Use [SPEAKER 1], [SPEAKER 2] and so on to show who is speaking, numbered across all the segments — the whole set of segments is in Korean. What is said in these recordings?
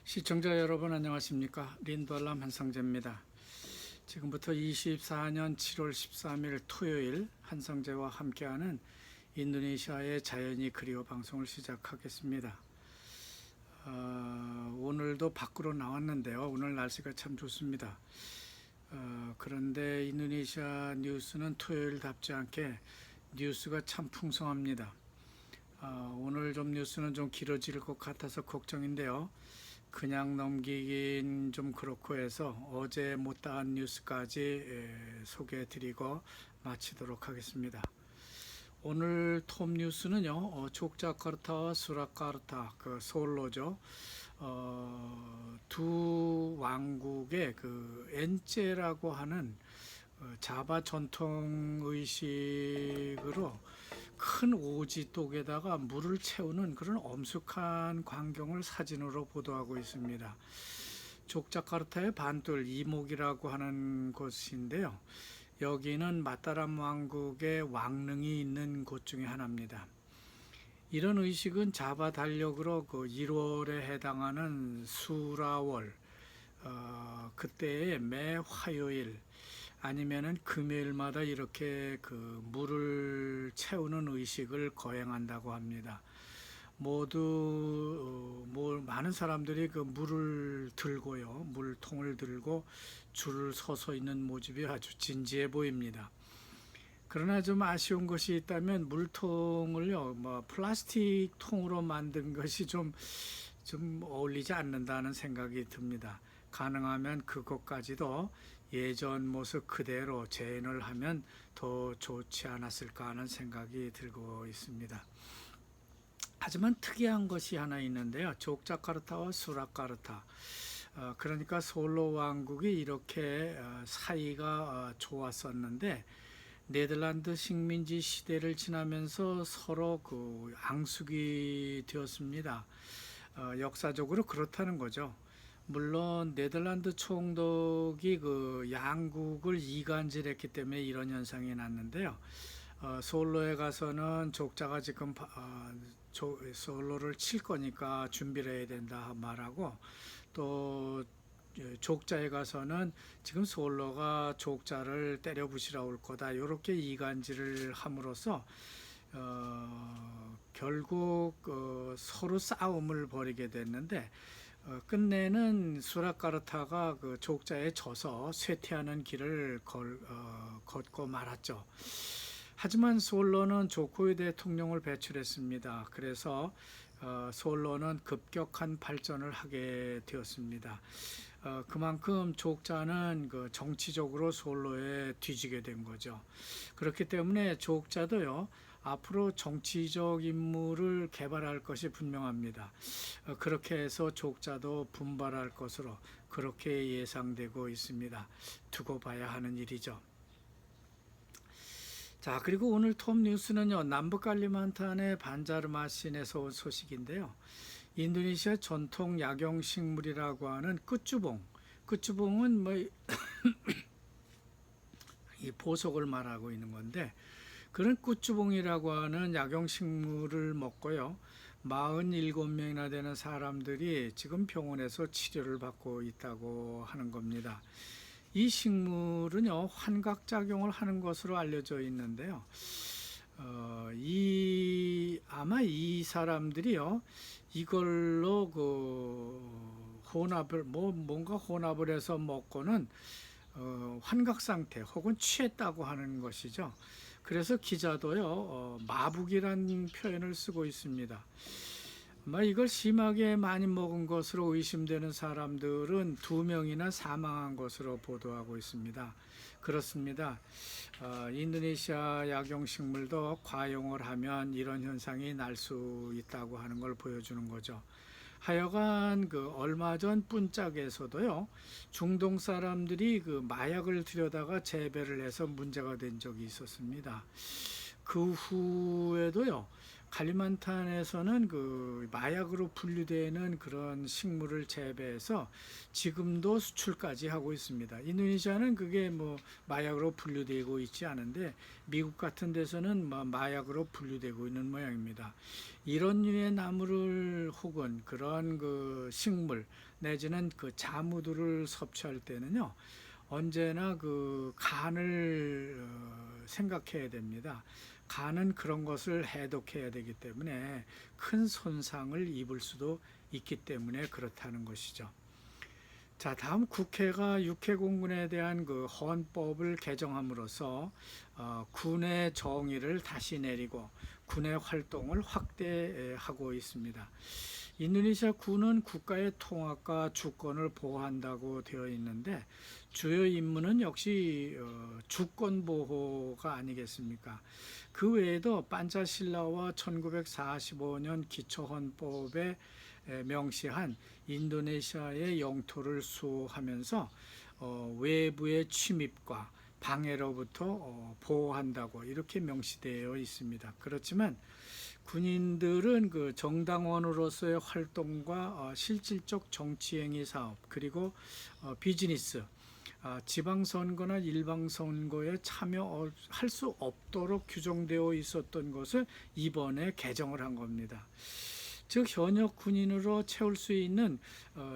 [SPEAKER 1] 시청자 여러분 안녕하십니까? 린도알람 한성재입니다. 지금부터 24년 7월 13일 토요일 한성재와 함께하는 인도네시아의 자연이 그리워 방송을 시작하겠습니다. 오늘도 밖으로 나왔는데요. 오늘 날씨가 참 좋습니다. 그런데 인도네시아 뉴스는 토요일답지 않게 뉴스가 참 풍성합니다. 오늘 좀 뉴스는 좀 길어질 것 같아서 걱정인데요. 그냥 넘기긴 좀 그렇고 해서 어제 못다한 뉴스까지 소개해드리고 마치도록 하겠습니다. 오늘 톱 뉴스는요, 족자카르타와 수라카르타, 그 소울로죠. 두 왕국의 그 엔체라고 하는 자바 전통 의식으로 큰 오지독에다가 물을 채우는 그런 엄숙한 광경을 사진으로 보도하고 있습니다. 족자카르타의 반돌 이목이라고 하는 곳인데요. 여기는 마타람 왕국의 왕릉이 있는 곳 중에 하나입니다. 이런 의식은 자바 달력으로 그 1월에 해당하는 수라월, 그때의 매 화요일 아니면은 금요일마다 이렇게 그 물을 채우는 의식을 거행한다고 합니다. 모두 많은 사람들이 그 물을 들고요, 물통을 들고 줄을 서서 있는 모습이 아주 진지해 보입니다. 그러나 좀 아쉬운 것이 있다면 물통을요, 플라스틱 통으로 만든 것이 좀 어울리지 않는다는 생각이 듭니다. 가능하면 그것까지도 예전 모습 그대로 재현을 하면 더 좋지 않았을까 하는 생각이 들고 있습니다. 하지만 특이한 것이 하나 있는데요. 족자카르타와 수라카르타, 그러니까 솔로 왕국이 이렇게 사이가 좋았었는데 네덜란드 식민지 시대를 지나면서 서로 그 앙숙이 되었습니다. 역사적으로 그렇다는 거죠. 물론 네덜란드 총독이 그 양국을 이간질했기 때문에 이런 현상이 났는데요. 솔로에 가서는 족자가 지금 솔로를 칠 거니까 준비를 해야 된다 말하고, 또 족자에 가서는 지금 솔로가 족자를 때려 부시러 올 거다 이렇게 이간질을 함으로써 결국 서로 싸움을 벌이게 됐는데, 끝내는 수라카르타가 그 족자에 져서 쇠퇴하는 길을 걷고 말았죠. 하지만 솔로는 조코위 대통령을 배출했습니다. 그래서 솔로는 급격한 발전을 하게 되었습니다. 그만큼 족자는 그 정치적으로 솔로에 뒤지게 된 거죠. 그렇기 때문에 족자도요, 앞으로 정치적 인물을 개발할 것이 분명합니다. 그렇게 해서 족자도 분발할 것으로 그렇게 예상되고 있습니다. 두고 봐야 하는 일이죠. 자, 그리고 오늘 톱 뉴스는요, 남북칼리만탄의 반자르마신에서 온 소식인데요. 인도네시아 전통 약용식물이라고 하는 끝주봉은 이 보석을 말하고 있는 건데, 그런 끝주봉이라고 하는 약용식물을 먹고요, 47명이나 되는 사람들이 지금 병원에서 치료를 받고 있다고 하는 겁니다. 이 식물은요, 환각작용을 하는 것으로 알려져 있는데요. 아마 이 사람들이요, 이걸로 뭔가 혼합을 해서 먹고는 환각 상태 혹은 취했다고 하는 것이죠. 그래서 기자도요, 마북이라는 표현을 쓰고 있습니다. 이걸 심하게 많이 먹은 것으로 의심되는 사람들은 2명이나 사망한 것으로 보도하고 있습니다. 그렇습니다. 인도네시아 약용식물도 과용을 하면 이런 현상이 날 수 있다고 하는 걸 보여주는 거죠. 하여간 얼마 전 뿐짝에서도요, 중동 사람들이 그 마약을 들여다가 재배를 해서 문제가 된 적이 있었습니다. 그 후에도요, 칼리만탄에서는 그 마약으로 분류되는 그런 식물을 재배해서 지금도 수출까지 하고 있습니다. 인도네시아는 그게 뭐 마약으로 분류되고 있지 않은데 미국 같은 데서는 마약으로 분류되고 있는 모양입니다. 이런 류의 나무를 혹은 그런 그 식물 내지는 그 자무들을 섭취할 때는요. 언제나 그 간을 생각해야 됩니다. 간은 그런 것을 해독해야 되기 때문에 큰 손상을 입을 수도 있기 때문에 그렇다는 것이죠. 자, 다음 국회가 육해공군에 대한 그 헌법을 개정함으로써 군의 정의를 다시 내리고 군의 활동을 확대하고 있습니다. 인도네시아 군은 국가의 통합과 주권을 보호한다고 되어 있는데 주요 임무는 역시 주권 보호가 아니겠습니까? 그 외에도 판차실라와 1945년 기초헌법에 명시한 인도네시아의 영토를 수호하면서 외부의 침입과 방해로부터 보호한다고 이렇게 명시되어 있습니다. 그렇지만 군인들은 그 정당원으로서의 활동과 실질적 정치행위 사업 그리고 비즈니스 지방선거나 일방선거에 참여할 수 없도록 규정되어 있었던 것을 이번에 개정을 한 겁니다. 즉 현역 군인으로 채울 수 있는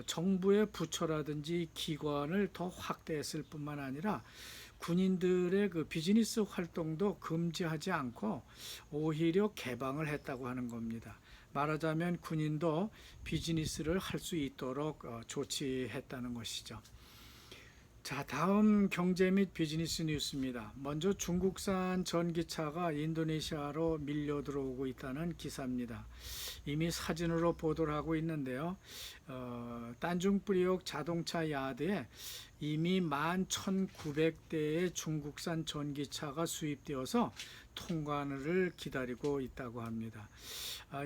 [SPEAKER 1] 정부의 부처라든지 기관을 더 확대했을 뿐만 아니라 군인들의 그 비즈니스 활동도 금지하지 않고 오히려 개방을 했다고 하는 겁니다. 말하자면 군인도 비즈니스를 할 수 있도록 조치했다는 것이죠. 자, 다음 경제 및 비즈니스 뉴스입니다. 먼저 중국산 전기차가 인도네시아로 밀려 들어오고 있다는 기사입니다. 이미 사진으로 보도를 하고 있는데요. 단중프리옥 자동차 야드에 이미 11,900대의 중국산 전기차가 수입되어서 통관을 기다리고 있다고 합니다.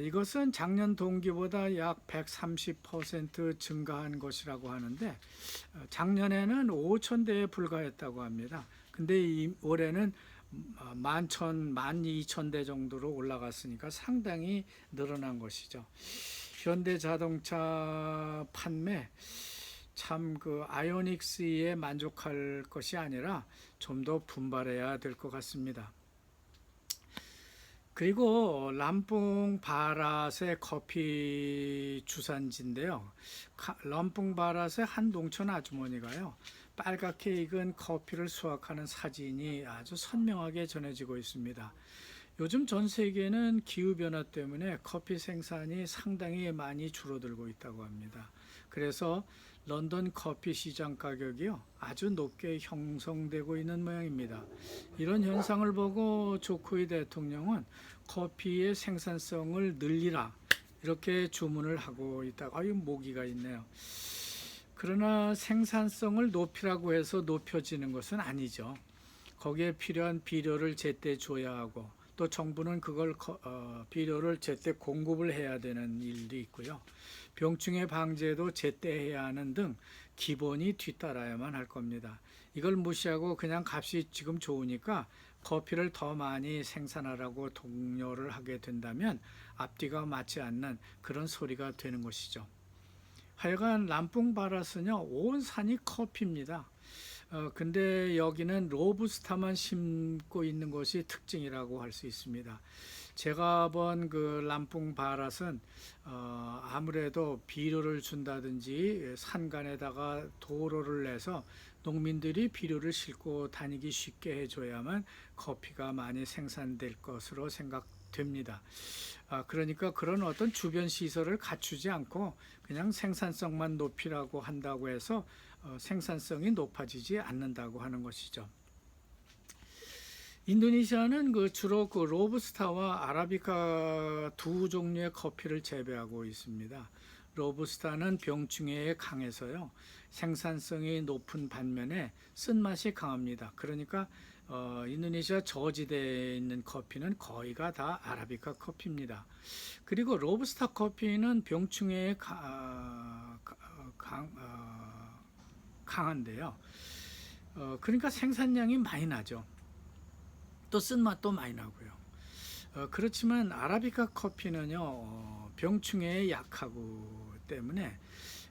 [SPEAKER 1] 이것은 작년 동기보다 약 130% 증가한 것이라고 하는데 작년에는 5,000대에 불과했다고 합니다. 근데 올해는 12,000대 정도로 올라갔으니까 상당히 늘어난 것이죠. 현대자동차 판매 참 그 아이오닉스에 만족할 것이 아니라 좀 더 분발해야 될 것 같습니다. 그리고 람풍 바랏의 커피 주산지인데요. 람풍 바랏의 한 농촌 아주머니가요. 빨갛게 익은 커피를 수확하는 사진이 아주 선명하게 전해지고 있습니다. 요즘 전 세계는 기후변화 때문에 커피 생산이 상당히 많이 줄어들고 있다고 합니다. 그래서 런던 커피 시장 가격이요 아주 높게 형성되고 있는 모양입니다. 이런 현상을 보고 조코이 대통령은 커피의 생산성을 늘리라 이렇게 주문을 하고 있다고. 아유 모기가 있네요. 그러나 생산성을 높이라고 해서 높여지는 것은 아니죠. 거기에 필요한 비료를 제때 줘야 하고 또 정부는 그걸 비료를 제때 공급을 해야 되는 일도 있고요. 병충해 방제도 제때 해야 하는 등 기본이 뒤따라야만 할 겁니다. 이걸 무시하고 그냥 값이 지금 좋으니까 커피를 더 많이 생산하라고 독려를 하게 된다면 앞뒤가 맞지 않는 그런 소리가 되는 것이죠. 하여간 람풍 바랏은요 온 산이 커피입니다. 근데 여기는 로부스타만 심고 있는 것이 특징이라고 할 수 있습니다. 제가 본 그 람풍 바랏은 아무래도 비료를 준다든지 산간에다가 도로를 내서 농민들이 비료를 싣고 다니기 쉽게 해줘야만 커피가 많이 생산될 것으로 생각됩니다. 그러니까 그런 어떤 주변 시설을 갖추지 않고 그냥 생산성만 높이라고 한다고 해서 생산성이 높아지지 않는다고 하는 것이죠. 인도네시아는 주로 로부스타와 아라비카 두 종류의 커피를 재배하고 있습니다. 로부스타는 병충해에 강해서요 생산성이 높은 반면에 쓴맛이 강합니다. 그러니까 인도네시아 저지대에 있는 커피는 거의가 다 아라비카 커피입니다. 그리고 로부스타 커피는 병충해에 강한데요. 그러니까 생산량이 많이 나죠. 또 쓴맛도 많이 나고요. 그렇지만 아라비카 커피는요, 병충해에 약하고 때문에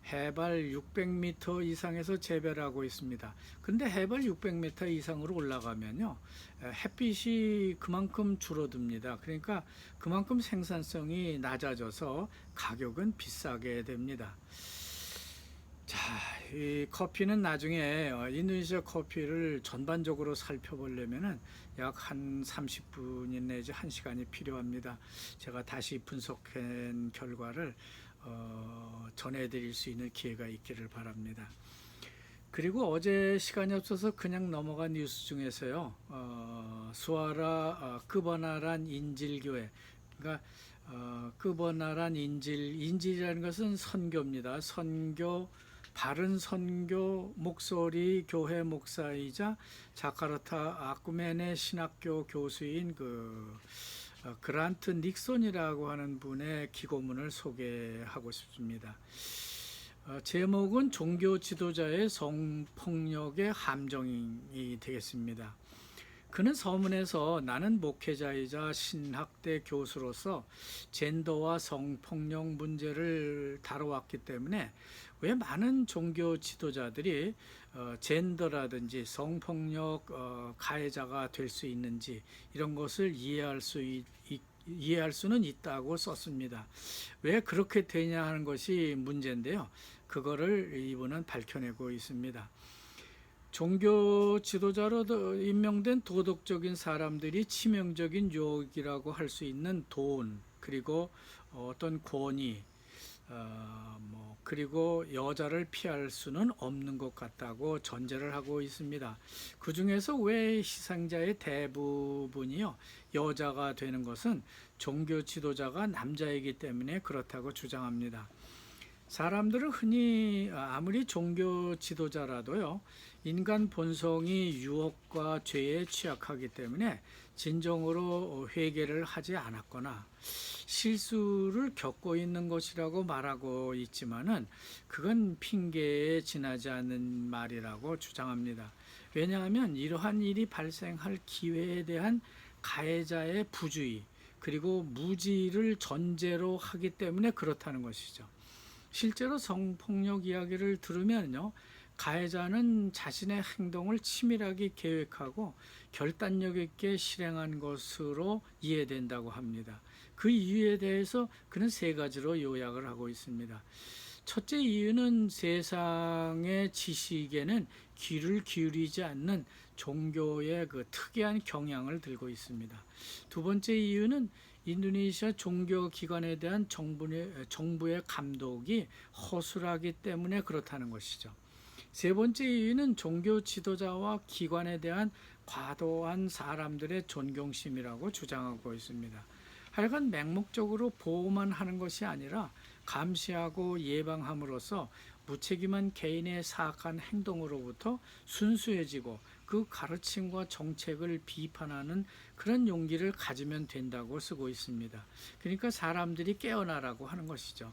[SPEAKER 1] 해발 600m 이상에서 재배하고 있습니다. 근데 해발 600m 이상으로 올라가면요, 햇빛이 그만큼 줄어듭니다. 그러니까 그만큼 생산성이 낮아져서 가격은 비싸게 됩니다. 자, 이 커피는 나중에 인도네시아 커피를 전반적으로 살펴보려면은 약 한 30분 내지 1시간이 필요합니다. 제가 다시 분석한 결과를 전해드릴 수 있는 기회가 있기를 바랍니다. 그리고 어제 시간이 없어서 그냥 넘어간 뉴스 중에서요, 수아라 크버나란 인질교회, 그러니까 크버나란 인질이라는 것은 선교입니다. 선교, 바른 선교 목소리 교회 목사이자 자카르타 아쿠멘의 신학교 교수인 그란트 닉손이라고 하는 분의 기고문을 소개하고 싶습니다. 제목은 종교 지도자의 성폭력의 함정이 되겠습니다. 그는 서문에서 나는 목회자이자 신학대 교수로서 젠더와 성폭력 문제를 다뤄왔기 때문에 왜 많은 종교 지도자들이 젠더라든지 성폭력 가해자가 될 수 있는지 이런 것을 이해할 수는 있다고 썼습니다. 왜 그렇게 되냐 하는 것이 문제인데요. 그거를 이분은 밝혀내고 있습니다. 종교 지도자로 임명된 도덕적인 사람들이 치명적인 유혹이라고 할 수 있는 돈, 그리고 어떤 권위, 그리고 여자를 피할 수는 없는 것 같다고 전제를 하고 있습니다. 그 중에서 왜 희생자의 대부분이요, 여자가 되는 것은 종교 지도자가 남자이기 때문에 그렇다고 주장합니다. 사람들은 흔히 아무리 종교 지도자라도요, 인간 본성이 유혹과 죄에 취약하기 때문에 진정으로 회개를 하지 않았거나 실수를 겪고 있는 것이라고 말하고 있지만은 그건 핑계에 지나지 않는 말이라고 주장합니다. 왜냐하면 이러한 일이 발생할 기회에 대한 가해자의 부주의 그리고 무지를 전제로 하기 때문에 그렇다는 것이죠. 실제로 성폭력 이야기를 들으면요, 가해자는 자신의 행동을 치밀하게 계획하고 결단력 있게 실행한 것으로 이해된다고 합니다. 그 이유에 대해서 그는 3가지로 요약을 하고 있습니다. 첫째 이유는 세상의 지식에는 귀를 기울이지 않는 종교의 그 특이한 경향을 들고 있습니다. 두 번째 이유는 인도네시아 종교기관에 대한 정부의 감독이 허술하기 때문에 그렇다는 것이죠. 세 번째 이유는 종교 지도자와 기관에 대한 과도한 사람들의 존경심이라고 주장하고 있습니다. 하여간 맹목적으로 보호만 하는 것이 아니라 감시하고 예방함으로써 무책임한 개인의 사악한 행동으로부터 순수해지고 그 가르침과 정책을 비판하는 그런 용기를 가지면 된다고 쓰고 있습니다. 그러니까 사람들이 깨어나라고 하는 것이죠.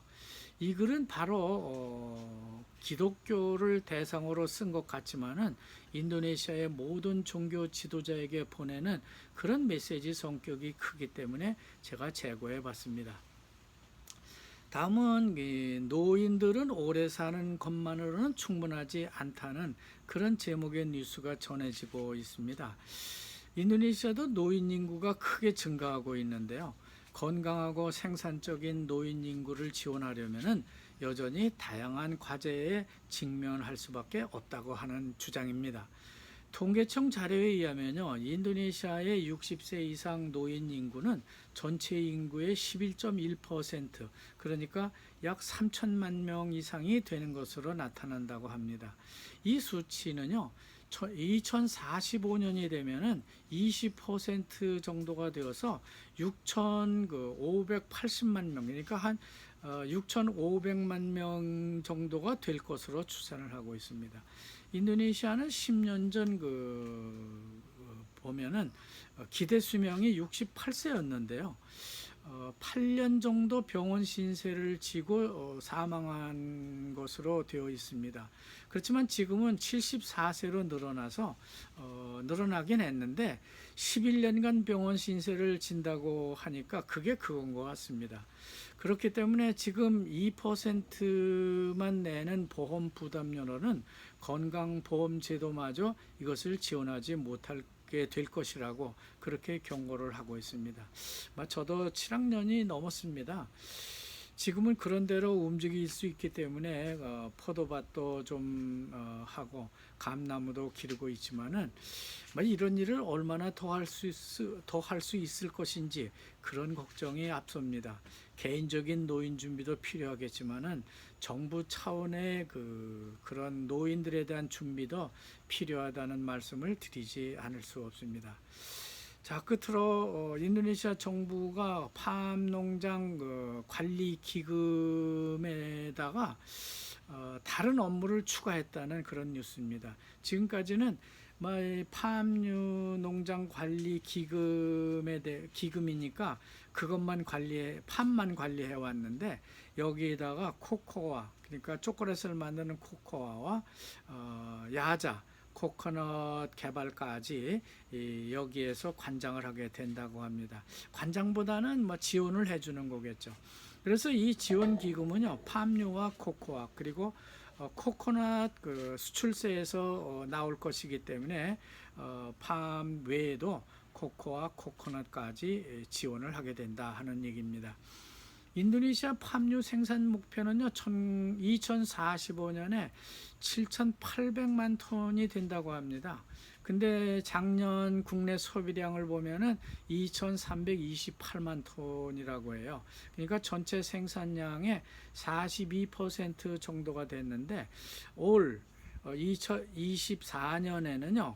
[SPEAKER 1] 이 글은 바로 기독교를 대상으로 쓴 것 같지만은 인도네시아의 모든 종교 지도자에게 보내는 그런 메시지 성격이 크기 때문에 제가 제고해 봤습니다. 다음은 노인들은 오래 사는 것만으로는 충분하지 않다는 그런 제목의 뉴스가 전해지고 있습니다. 인도네시아도 노인 인구가 크게 증가하고 있는데요. 건강하고 생산적인 노인 인구를 지원하려면 여전히 다양한 과제에 직면할 수밖에 없다고 하는 주장입니다. 통계청 자료에 의하면요, 인도네시아의 60세 이상 노인 인구는 전체 인구의 11.1%, 그러니까 약 3천만 명 이상이 되는 것으로 나타난다고 합니다. 이 수치는요, 2045년이 되면은 20% 정도가 되어서 6,580만 명, 그러니까 한 6,500만 명 정도가 될 것으로 추산을 하고 있습니다. 인도네시아는 10년 전 보면은 기대 수명이 68세였는데요. 8년 정도 병원 신세를 지고 사망한 것으로 되어 있습니다. 그렇지만 지금은 74세로 늘어나서 늘어나긴 했는데 11년간 병원 신세를 진다고 하니까 그게 그건 것 같습니다. 그렇기 때문에 지금 2%만 내는 보험 부담료로는 건강보험제도마저 이것을 지원하지 못하게 될 것이라고 그렇게 경고를 하고 있습니다. 저도 7학년이 넘었습니다. 지금은 그런 대로 움직일 수 있기 때문에 포도밭도 좀 하고 감나무도 기르고 있지만은 이런 일을 얼마나 더 할 수 있을 것인지 그런 걱정이 앞섭니다. 개인적인 노인 준비도 필요하겠지만은 정부 차원의 그런 노인들에 대한 준비도 필요하다는 말씀을 드리지 않을 수 없습니다. 자, 끝으로 인도네시아 정부가 팜농장 관리 기금에다가 다른 업무를 추가했다는 그런 뉴스입니다. 지금까지는 팜유 농장 관리 기금이니까 그것만 팜만 관리해 왔는데 여기에다가 코코아, 그러니까 초콜릿을 만드는 코코아와 야자, 코코넛 개발까지 여기에서 관장을 하게 된다고 합니다. 관장보다는 지원을 해주는 거겠죠. 그래서 이 지원 기금은요, 팜유와 코코아 그리고 코코넛 수출세에서 나올 것이기 때문에 팜 외에도 코코아, 코코넛까지 지원을 하게 된다 하는 얘기입니다. 인도네시아 팜유 생산 목표는요, 2045년에 7,800만 톤이 된다고 합니다. 근데 작년 국내 소비량을 보면은 2,328만 ton이라고 해요. 그러니까 전체 생산량의 42% 정도가 됐는데 올 2024년에는요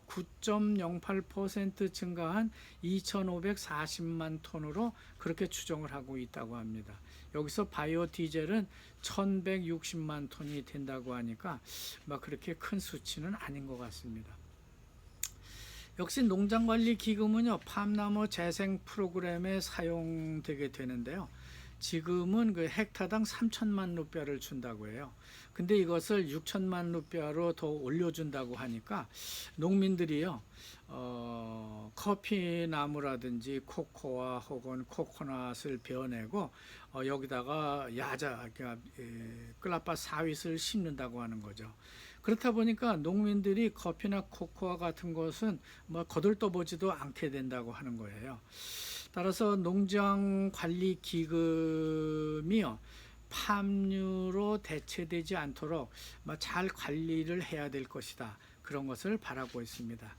[SPEAKER 1] 9.08% 증가한 2,540만 톤으로 그렇게 추정을 하고 있다고 합니다. 여기서 바이오 디젤은 1,160만 톤이 된다고 하니까 그렇게 큰 수치는 아닌 것 같습니다. 역시 농장관리기금은요 팜나무 재생 프로그램에 사용되게 되는데요. 지금은 헥타당 3천만 루피아를 준다고 해요. 근데 이것을 6천만 루피아로 더 올려준다고 하니까 농민들이요 커피 나무라든지 코코아 혹은 코코넛을 베어내고 여기다가 야자, 그러니까 클라파 사윗을 심는다고 하는 거죠. 그렇다 보니까 농민들이 커피나 코코아 같은 것은 거들떠보지도 않게 된다고 하는 거예요. 따라서 농장 관리 기금이요 팜유로 대체되지 않도록 잘 관리를 해야 될 것이다. 그런 것을 바라고 있습니다.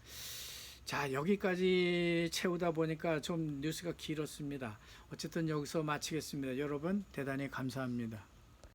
[SPEAKER 1] 자, 여기까지 채우다 보니까 좀 뉴스가 길었습니다. 어쨌든 여기서 마치겠습니다. 여러분 대단히 감사합니다.